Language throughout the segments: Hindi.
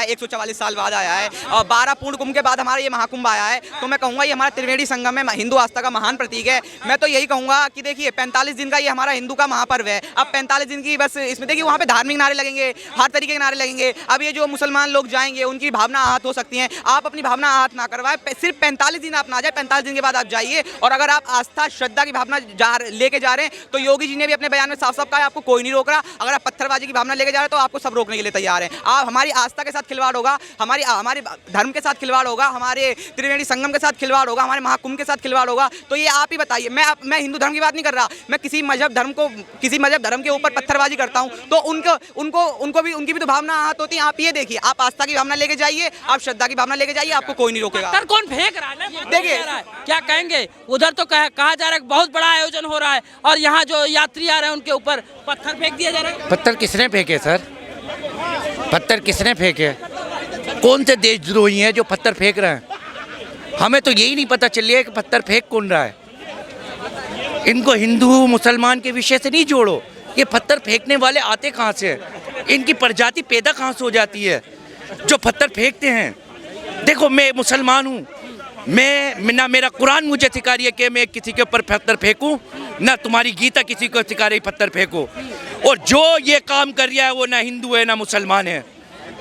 है, 144 साल बाद आया है, और 12 पूर्ण कुंभ के बाद हमारा ये महाकुंभ आया है। तो मैं कहूँगा ये हमारा त्रिवेणी संगम है, हिंदू आस्था का महान प्रतीक है। मैं तो यही कहूँगा कि देखिए 45 दिन का ये हमारा हिंदू का महापर्व है। अब 45 दिन की बस इसमें देखिए वहाँ पे धार्मिक नारे लगेंगे, हर तरीके के नारे लगेंगे। अब ये जो मुसलमान लोग जाएंगे उनकी भावना आहत हो सकती है, आप अपनी भावना आहत ना करवाएं। सिर्फ 45 दिन आप ना जाए, 45 दिन के बाद आप जाइए। और अगर आप आस्था श्रद्धा की भावना लेके जा रहे हैं तो योगी जी ने भी अपने बयान में साफ साफ कहा है आपको कोई नहीं रोक रहा। अगर आप पत्थरबाजी की भावना लेके जा रहे हैं तो आपको सब रोकने के लिए तैयार हैं। आप हमारी आस्था के साथ खिलवाड़ होगा, हमारे धर्म के साथ खिलवाड़ होगा, हमारे त्रिवेणी संगम के साथ खिलवाड़ होगा, हमारे महाकुंभ के साथ खिलवाड़ होगा। तो ये आप ही बताइए। मैं हिंदू धर्म की बात नहीं कर रहा, मैं किसी मजहब धर्म के ऊपर पत्थरबाजी करता हूं तो उनकी भी तो भावना आहत होती है। आप ये देखिए, आप आस्था की भावना लेके जाइए, आप श्रद्धा की भावना लेके जाइए, आपको कोई नहीं रोकेगा। पत्थर कौन फेंक रहा है? देखिए क्या कहेंगे? उधर तो कहा जा रहा है बहुत बड़ा आयोजन हो रहा है और यहाँ जो यात्री आ रहे हैं उनके ऊपर पत्थर फेंक दिया जा रहा है। पत्थर किसने फेंके सर? पत्थर किसने फेंके? कौन से देशद्रोही हैं जो पत्थर फेंक रहे हैं? हमें तो यही नहीं पता चल रहा है कि पत्थर फेंक कौन रहा है। इनको हिंदू मुसलमान के विषय से नहीं जोड़ो। ये पत्थर फेंकने वाले आते कहाँ से हैं? इनकी प्रजाति पैदा कहाँ से हो जाती है जो पत्थर फेंकते हैं? देखो मैं मुसलमान हूँ, मैं ना मेरा कुरान मुझे सिखा रही है कि मैं किसी के ऊपर पत्थर फेंकूं, ना तुम्हारी गीता किसी को सिखा रही पत्थर फेंको। और जो ये काम कर रहा है वो ना हिंदू है ना मुसलमान है,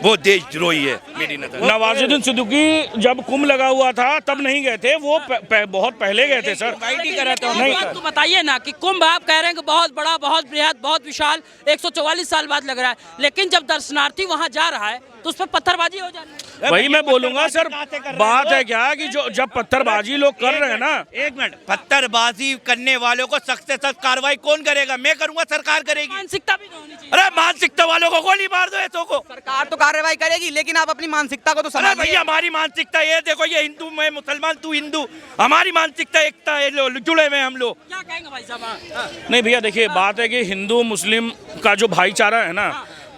वो देशद्रोही है मेरी नजर। नवाजुद्दीन सिद्दीकी जब कुंभ लगा हुआ था तब नहीं गए थे, वो बहुत पहले गए थे सर। नहीं तो बताइए ना कि कुंभ आप कह रहे हैं कि बहुत बड़ा, बहुत बृहद, बहुत विशाल, 144 साल बाद लग रहा है, लेकिन जब दर्शनार्थी वहाँ जा रहा है तो उस पर पत्थरबाजी हो जा रही है। वही मैं बोलूंगा सर, बात है क्या कि जो जब पत्थरबाजी लोग कर रहे हैं ना, एक मिनट, पत्थरबाजी करने वालों को सख्त से सख्त कार्रवाई कौन करेगा? मैं करूंगा, सरकार करेगी। मानसिकता भी होनी चाहिए। अरे मानसिकता वालों को गोली मार दो ऐसों को। सरकार तो कार्रवाई करेगी, लेकिन आप अपनी मानसिकता को तो अरे समझिए। भैया हमारी मानसिकता ये देखो, ये हिंदू मैं मुसलमान तू हिंदू, हमारी मानसिकता एकता है, जुड़े हुए हम लोग। क्या कहेंगे भाई साहब? नहीं भैया देखिए बात है कि हिंदू मुस्लिम का जो भाईचारा है ना,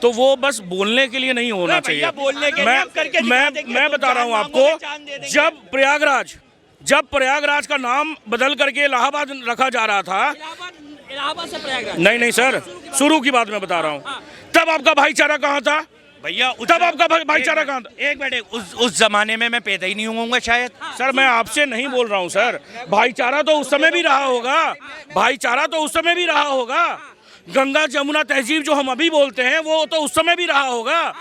तो वो बस बोलने के लिए नहीं होना चाहिए। बोलने के लिए हम करके दिखा देंगे। मैं बता रहा हूँ आपको, जब प्रयागराज का नाम बदल करके इलाहाबाद रखा जा रहा था, इलाहाबाद से प्रयागराज? नहीं सर, शुरू की बात मैं बता रहा हूँ, तब आपका भाईचारा कहाँ था भैया? तब आपका भाईचारा कहाँ था? एक मिनट, उस जमाने में मैं पैदा ही नहीं होऊंगा शायद। सर मैं आपसे नहीं बोल रहा हूँ सर, भाईचारा तो उस समय भी रहा होगा, भाईचारा तो उस समय भी रहा होगा। गंगा जमुना तहजीब जो हम अभी बोलते हैं वो तो उस समय भी रहा होगा।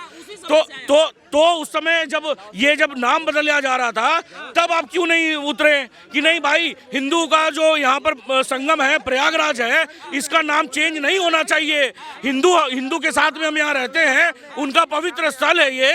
तो उस समय जब नाम बदला जा रहा था तब आप क्यों नहीं उतरे कि नहीं भाई, हिंदू का जो यहाँ पर संगम है प्रयागराज है, इसका नाम चेंज नहीं होना चाहिए। हिंदू के साथ में हम यहाँ रहते हैं, उनका पवित्र स्थल है ये,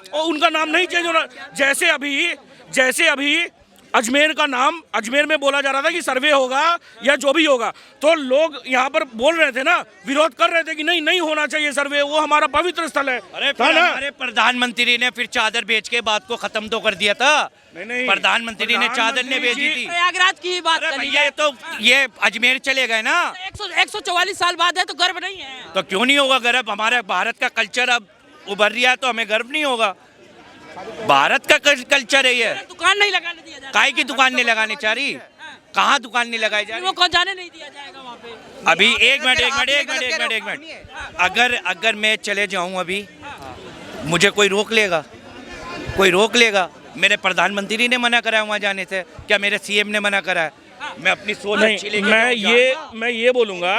और उनका नाम नहीं चेंज होना। जैसे अभी अजमेर का नाम, अजमेर में बोला जा रहा था कि सर्वे होगा या जो भी होगा, तो लोग यहाँ पर बोल रहे थे ना, विरोध कर रहे थे कि नहीं होना चाहिए सर्वे, वो हमारा पवित्र स्थल है। अरे हमारे प्रधानमंत्री ने फिर चादर बेच के बात को खत्म तो कर दिया था। नहीं, प्रधानमंत्री ने चादर ने बेची थी। प्रयागराज की ही बात करिए। भैया तो ये अजमेर चले गए ना, 144 साल बाद है तो गर्व नहीं है? तो क्यों नहीं होगा गर्व? हमारे भारत का कल्चर अब उभर रहा है तो हमें गर्व नहीं होगा? भारत का कल्चर है ये। दुकान नहीं लगाने दिया जाएगा? काहे की दुकान नहीं लगानी चाह रही? कहाँ दुकान नहीं लगाई जा रही? को जाने नहीं दिया जाएगा वहाँ पे। अभी एक मिनट, अगर मैं चले जाऊँ अभी, मुझे कोई रोक लेगा? मेरे प्रधानमंत्री ने मना करा है वहाँ जाने से? क्या मेरे सीएम ने मना करा है? मैं अपनी सोच अच्छी लेके मैं ये बोलूँगा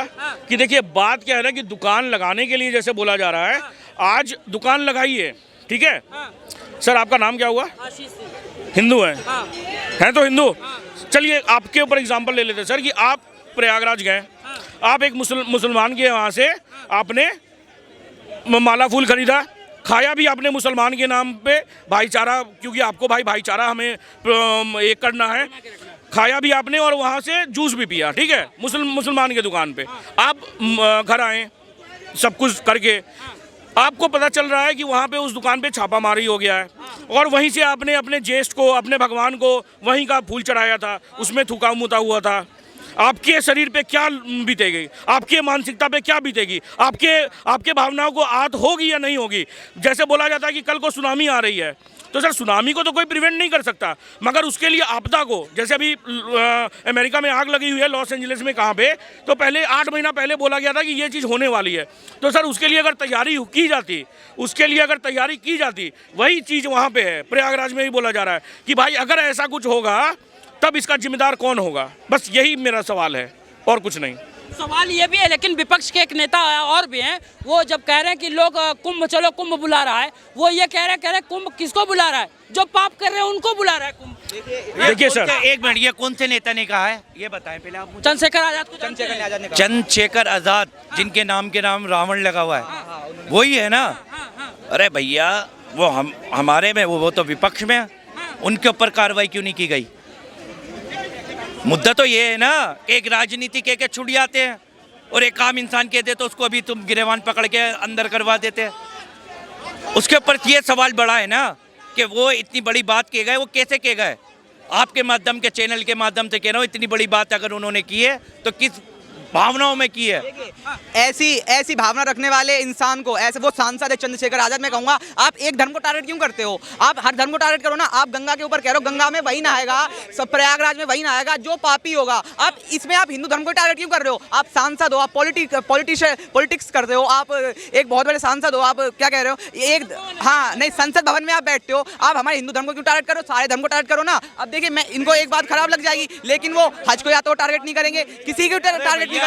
कि देखिए बात क्या है ना कि दुकान लगाने के लिए जैसे बोला जा रहा है, आज दुकान लगाइए, ठीक है सर। आपका नाम क्या हुआ? हिंदू हैं तो हिंदू। चलिए आपके ऊपर एग्जांपल ले लेते हैं सर कि आप प्रयागराज गए, आप एक मुसलमान के वहाँ से आपने माला फूल खरीदा, खाया भी आपने मुसलमान के नाम पे, भाईचारा, क्योंकि आपको भाईचारा हमें एक करना है, खाया भी आपने और वहाँ से जूस भी पिया, ठीक है, मुसलमान के दुकान पे। आप घर आए सब कुछ करके, आपको पता चल रहा है कि वहाँ पे उस दुकान पे छापामारी हो गया है, और वहीं से आपने अपने ज्येष्ठ को, अपने भगवान को वहीं का फूल चढ़ाया था, उसमें थूका मुता हुआ था। आपके शरीर पे क्या बीतेगी, आपके मानसिकता पे क्या बीतेगी, आपके भावनाओं को आहत होगी या नहीं होगी। जैसे बोला जाता है कि कल को सुनामी आ रही है, तो सर सुनामी को तो कोई प्रिवेंट नहीं कर सकता, मगर उसके लिए आपदा को, जैसे अभी अमेरिका में आग लगी हुई है लॉस एंजलिस में, कहाँ पे, तो पहले 8 महीना पहले बोला गया था कि ये चीज़ होने वाली है। तो सर उसके लिए अगर तैयारी की जाती, वही चीज़ वहाँ पे है, प्रयागराज में ही बोला जा रहा है कि भाई अगर ऐसा कुछ होगा तब इसका जिम्मेदार कौन होगा। बस यही मेरा सवाल है और कुछ नहीं। सवाल ये भी है, लेकिन विपक्ष के एक नेता और भी हैं, वो जब कह रहे हैं कि लोग कुंभ चलो कुंभ बुला रहा है, वो ये कह रहे हैं कुंभ किसको बुला रहा है, जो पाप कर रहे हैं उनको बुला रहा है कुंभ। देखिए सर, एक मिनट, ये कौन से नेता ने कहा है ये बताएं पहले आप मुझे। चंद्रशेखर आजाद को चंद्रशेखर आजाद, जिनके नाम के नाम रावण लगा हुआ है, वही है ना। अरे भैया वो हमारे में वो तो विपक्ष में है, उनके ऊपर कार्रवाई क्यों नहीं की गई। मुद्दा तो ये है ना, एक राजनीति के छुट जाते हैं और एक आम इंसान कह दे तो उसको भी तुम गिरेबान पकड़ के अंदर करवा देते हैं। उसके ऊपर ये सवाल बड़ा है ना कि वो इतनी बड़ी बात किए गए, वो कैसे किए गए। आपके माध्यम के चैनल के माध्यम से कह रहा हूँ, इतनी बड़ी बात अगर उन्होंने की है तो किस भावनाओं में की है। ऐसी भावना रखने वाले इंसान को, ऐसे वो सांसद है चंद्रशेखर आजाद, मैं कहूंगा आप एक धर्म को टारगेट क्यों करते हो। आप हर धर्म को टारगेट करो ना। आप गंगा के ऊपर कह रहे हो, गंगा में वही नहाएगा, सब प्रयागराज में वही नहाएगा जो पापी होगा। आप इसमें आप हिंदू धर्म को टारगेट क्यों कर रहे हो। आप सांसद हो, आप पॉलिटिक्स करते हो, आप एक बहुत बड़े सांसद हो। आप क्या कह रहे हो, हाँ नहीं, संसद भवन में आप बैठते हो, आप हमारे हिंदू धर्म को क्यों टारगेट करो, सारे धर्म को टारगेट करो ना। अब देखिए, मैं इनको एक बात खराब लग जाएगी, लेकिन वो हज को या तो टारगेट नहीं करेंगे, किसी को टारगेट नहीं कह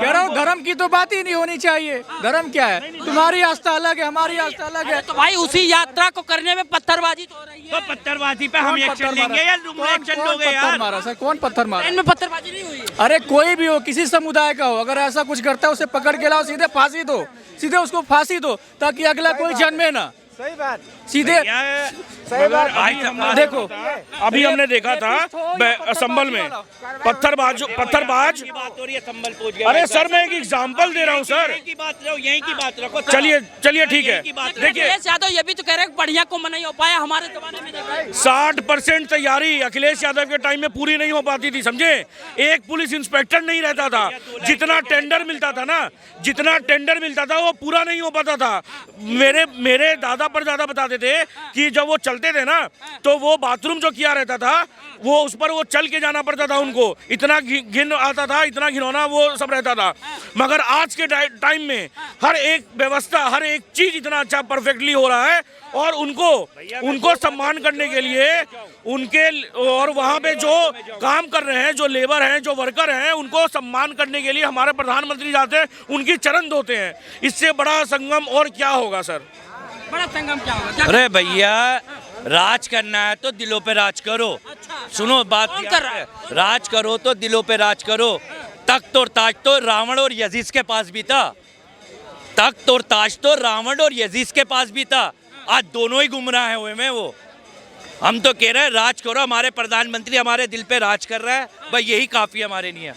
रहा हूँ धर्म की तो बात ही नहीं होनी चाहिए। धर्म क्या है, तुम्हारी आस्था अलग है, हमारी आस्था अलग है। तो भाई उसी यात्रा को करने में पत्थरबाजी तो हो रही है। तो पत्थरबाजी पे हम एक्शन लेंगे या तुम एक्शन लोगे यार। मारा सर, कौन पत्थर मारा। इनमें पत्थरबाजी नहीं हुई है। अरे कोई भी हो, किसी समुदाय का हो, अगर ऐसा कुछ करता है उसे पकड़ के लाओ, सीधे फांसी दो, सीधे उसको फांसी दो, ताकि अगला कोई जन्मे ना। सही बात, सीधे देखो, अभी हमने देखा था संभल में पत्थरबाज। अरे सर मैं एक एग्जांपल दे रहा हूँ सर, यहीं की बात रखो। चलिए ठीक है। देखिए अखिलेश यादव ये भी तो कह रहे हैं बढ़िया कुंभ नहीं हो पाया हमारे जमाने में। देखा 60% तैयारी अखिलेश यादव के टाइम में पूरी नहीं हो पाती थी, समझे। एक पुलिस इंस्पेक्टर नहीं रहता था, जितना टेंडर मिलता था वो पूरा नहीं हो पाता था। मेरे दादा परदादा बताते थे कि जब वो चलते थे ना, तो वो बाथरूम जो किया रहता था वो उस पर वो चल के जाना पड़ता था उनको, इतना घिन आता था, इतना घिनौना वो सब रहता था। मगर आज के टाइम में हर एक व्यवस्था, हर एक चीज इतना अच्छा परफेक्टली हो रहा है, और उनको सम्मान करने के लिए उनके और वहाँ पे जो काम कर रहे हैं, जो लेबर हैं, जो वर्कर हैं, उनको सम्मान करने के लिए हमारे प्रधानमंत्री जाते हैं, उनकी चरण धोते हैं। इससे बड़ा संगम और क्या होगा सर। बड़ा संगम क्या होगा। अरे भैया, राज करना है तो दिलों पे राज करो। सुनो बात, कर रहा है? राज करो तो दिलों पे राज करो। तख्त और ताज तो रावण और यजीज के पास भी था। तख्त और ताज तो रावण और यजीज के पास भी था। आज दोनों ही गुमराह हुए में वो। हम तो कह रहे हैं राज करो, हमारे प्रधानमंत्री हमारे दिल पे राज कर रहा है, भाई यही काफी हमारे लिए।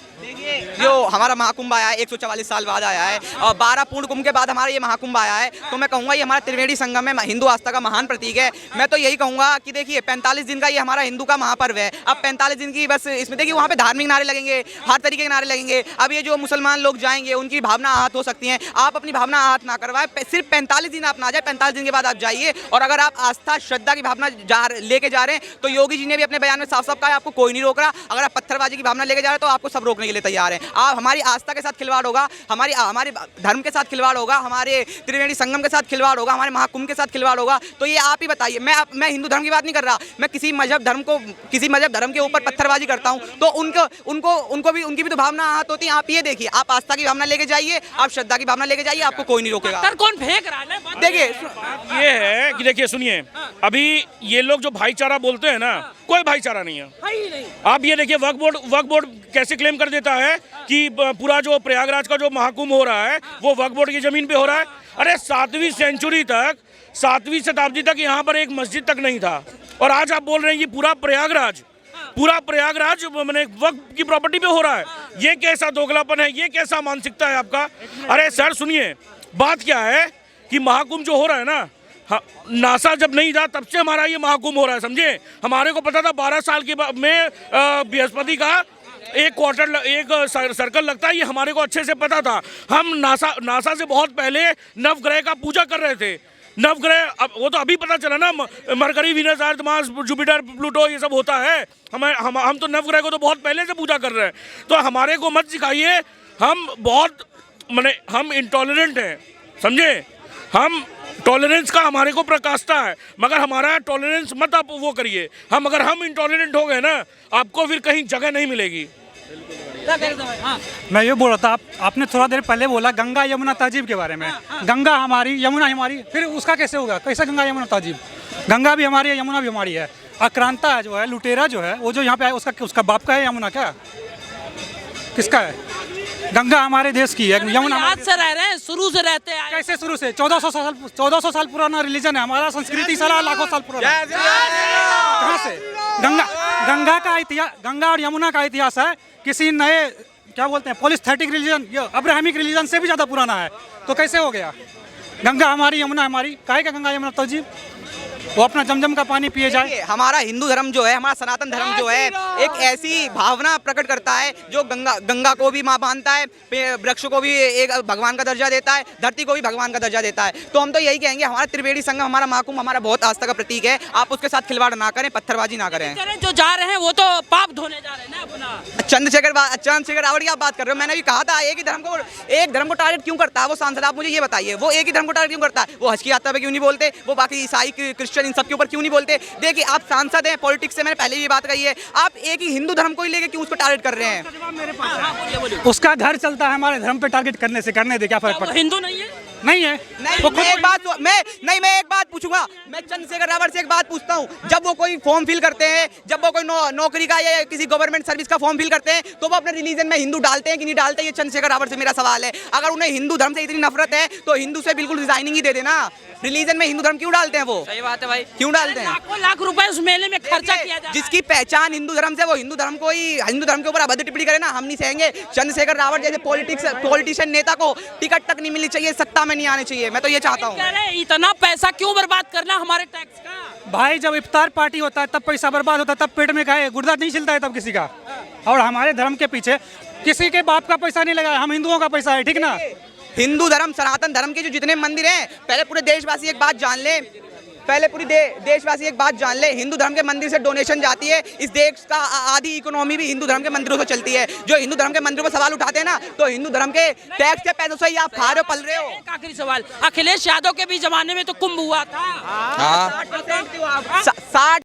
जो हमारा महाकुंभ आया है 144 साल बाद आया है, और 12 पूर्ण कुंभ के बाद हमारा ये महाकुंभ आया है, तो मैं कहूँगा ये हमारा त्रिवेणी संगम में हिंदू आस्था का महान प्रतीक है। मैं तो यही कहूँगा कि देखिए 45 दिन का ये हमारा हिंदू का महापर्व है। अब 45 दिन की बस इसमें देखिए, वहाँ पे धार्मिक नारे लगेंगे, हर तरीके के नारे लगेंगे। अब ये जो मुसलमान लोग जाएंगे उनकी भावना आहत हो सकती है, आप अपनी भावना आहत ना करवाएं। सिर्फ 45 दिन आप ना जाए, 45 दिन के बाद आप जाइए। और अगर आप आस्था श्रद्धा की भावना लेके जा रहे हैं, तो योगी जी ने भी अपने बयान में साफ साफ कहा है, आपको कोई नहीं रोक रहा। अगर आप पत्थरबाजी की भावना लेके जा रहे हैं, तो आपको सब रोकने के लिए तैयार है। आप हमारी आस्था के साथ खिलवाड़ होगा, हमारे धर्म के साथ खिलवाड़ होगा, हमारे त्रिवेणी संगम के साथ खिलवाड़ होगा, हमारे महाकुंभ के साथ खिलवाड़ होगा, तो ये आप ही बताइए। मैं हिंदू धर्म की बात नहीं कर रहा, मैं किसी मजहब धर्म के ऊपर पत्थरबाजी करता हूँ, तो उनकी भी तो भावना आहत होती है। आप ये देखिए, आप आस्था की भावना लेके जाइए, आप श्रद्धा की भावना लेके जाइए, आपको कोई नहीं रोकेगा। कौन फेंक रहा है? देखिए ये है कि देखिए सुनिए, अभी ये लोग जो भाईचारा बोलते हैं ना, कोई भाईचारा नहीं है। आप ये देखिए, वक्फ बोर्ड कैसे क्लेम कर देता है कि पूरा जो प्रयागराज का जो महाकुंभ हो रहा है वो वक्फ बोर्ड की जमीन पे हो रहा है। अरे 7वीं शताब्दी तक यहाँ पर एक मस्जिद तक नहीं था, और आज आप बोल रहे हैं कि पूरा प्रयागराज मैंने वक्फ की प्रॉपर्टी पे हो रहा है। ये कैसा दोगलापन है, ये कैसा मानसिकता है आपका। अरे सर सुनिए, बात क्या है कि महाकुंभ जो हो रहा है ना, नासा जब नहीं था तब से हमारा ये महाकुंभ हो रहा है, समझे। हमारे को पता था 12 साल के बाद में बृहस्पति का एक क्वार्टर एक सर्कल लगता है, ये हमारे को अच्छे से पता था। हम नासा से बहुत पहले नवग्रह का पूजा कर रहे थे। नवग्रह अब वो तो अभी पता चला ना, मरकरी, वीनस, अर्थ, मार्स, जुपिटर, प्लूटो ये सब होता है। हम तो नवग्रह को तो बहुत पहले से पूजा कर रहे हैं, तो हमारे को मत सिखाइए। हम बहुत हम इंटॉलरेंट हैं, समझे। हम टॉलरेंस का हमारे को प्रकाशता है, मगर हमारा टॉलरेंस मत आप वो करिए। अगर हम इंटॉलरेंट हो गए ना, आपको फिर कहीं जगह नहीं मिलेगी। मैं ये बोल रहा था, आपने थोड़ा देर पहले बोला गंगा यमुना तहजीब के बारे में। गंगा हमारी, यमुना हमारी, फिर उसका कैसे होगा? कैसे गंगा यमुना तहजीब? गंगा भी हमारी है, यमुना भी हमारी है। आक्रांता जो है, लुटेरा जो है, वो जो यहाँ पे आया, उसका बाप का है यमुना? क्या किसका है? गंगा हमारे देश की है, यमुना आज से रह रहे हैं, शुरू से रहते हैं। कैसे शुरू से? 1400 साल पुराना रिलीजन है हमारा, संस्कृति सारा लाखों साल पुराना। कहाँ से? गंगा का इतिहास, गंगा और यमुना का इतिहास है किसी नए क्या बोलते हैं पॉलिस्थेटिक रिलीजन, अब्राहमिक रिलीजन से भी ज़्यादा पुराना है। तो कैसे हो गया गंगा हमारी यमुना हमारी? काहे का गंगा यमुना तहजीब? वो अपना जमजम का पानी पिए जाए। हमारा हिंदू धर्म जो है, हमारा सनातन धर्म जो है, एक ऐसी भावना प्रकट करता है जो गंगा को भी माँ मानता है, वृक्ष को भी एक भगवान का दर्जा देता है, धरती को भी भगवान का दर्जा देता है। तो हम तो यही कहेंगे, हमारा त्रिवेणी संगम, हमारा महाकुंभ हमारा बहुत आस्था का प्रतीक है। आप उसके साथ खिलवाड़ ना करें, पत्थरबाजी ना करें। जो जा रहे हैं वो तो पाप धोने जा रहे हैं ना अपना। चंद्रशेखर रावत की आप बात कर रहे हो। मैंने भी कहा था, एक धर्म को टारगेट क्यों करता है वो सांसद? आप मुझे ये बताइए, वो एक ही धर्म को टारगेट क्यों करता है? वो हज की यात्रा पे क्यों नहीं बोलते? वो बाकी ईसाई, क्रिश्चियन, इन सब के ऊपर क्यों नहीं बोलते? देखिए, आप सांसद हैं, पॉलिटिक्स से मैंने पहले भी बात कही है, आप एक ही हिंदू धर्म को ही लेके क्यों उसको टारगेट कर रहे हैं? उसका घर चलता है, हमारे धर्म पे टारगेट करने से करने दे, क्या फर्क पड़ता है? हिंदू नहीं है? नहीं है। मैं एक बात पूछूंगा, मैं चंद्रशेखर रावत से एक बात पूछता हूँ। जब वो कोई फॉर्म फिल करते हैं, जब वो कोई नौकरी का या किसी गवर्नमेंट सर्विस का फॉर्म फिल करते हैं, तो वो अपने रिलीजन में हिंदू डालते हैं कि नहीं डालते? ये चंद्रशेखर रावत से मेरा सवाल है। अगर उन्हें हिंदू धर्म से इतनी नफरत है तो हिंदू से बिल्कुल रिजाइनिंग ही दे देना। रिलीजन में हिंदू धर्म क्यों डालते हैं? वो सही बात है भाई, क्यों डालते हैं? लाखों लाख रुपए उस मेले में खर्चा किया जाता है। जिसकी पहचान हिंदू धर्म से, वो हिंदू धर्म के ऊपर अभद्र टिप्पणी करे ना, हम नहीं सहेंगे। चंद्रशेखर रावत जैसे पॉलिटिशियन नेता को टिकट तक नहीं मिलनी चाहिए, सत्ता में नहीं आने चाहिए। मैं तो ये चाहता हूँ। इतना पैसा क्यों बर्बाद करना हमारे टैक्स का? भाई, जब इफ्तार पार्टी होता है तब पैसा बर्बाद होता है, तब पेट में खाए गुर्दा नहीं छिलता है तब किसी का। और हमारे धर्म के पीछे किसी के बाप का पैसा नहीं लगा, हम हिंदुओं का पैसा है, ठीक ना? हिंदू धर्म, सनातन धर्म के जो जितने मंदिर हैं, पहले पूरे देशवासी एक बात जान ले, हिंदू धर्म के मंदिर से डोनेशन जाती है। इस देश का आधी इकोनॉमी भी हिंदू धर्म के मंदिरों से चलती है। जो हिंदू धर्म के मंदिरों पर सवाल उठाते हैं ना, तो हिंदू धर्म के टैक्स के पैसों से ही आप खा रहे हो, पल रहे हो। एक आखिरी सवाल, अखिलेश यादव के भी जमाने में तो कुंभ हुआ था। 60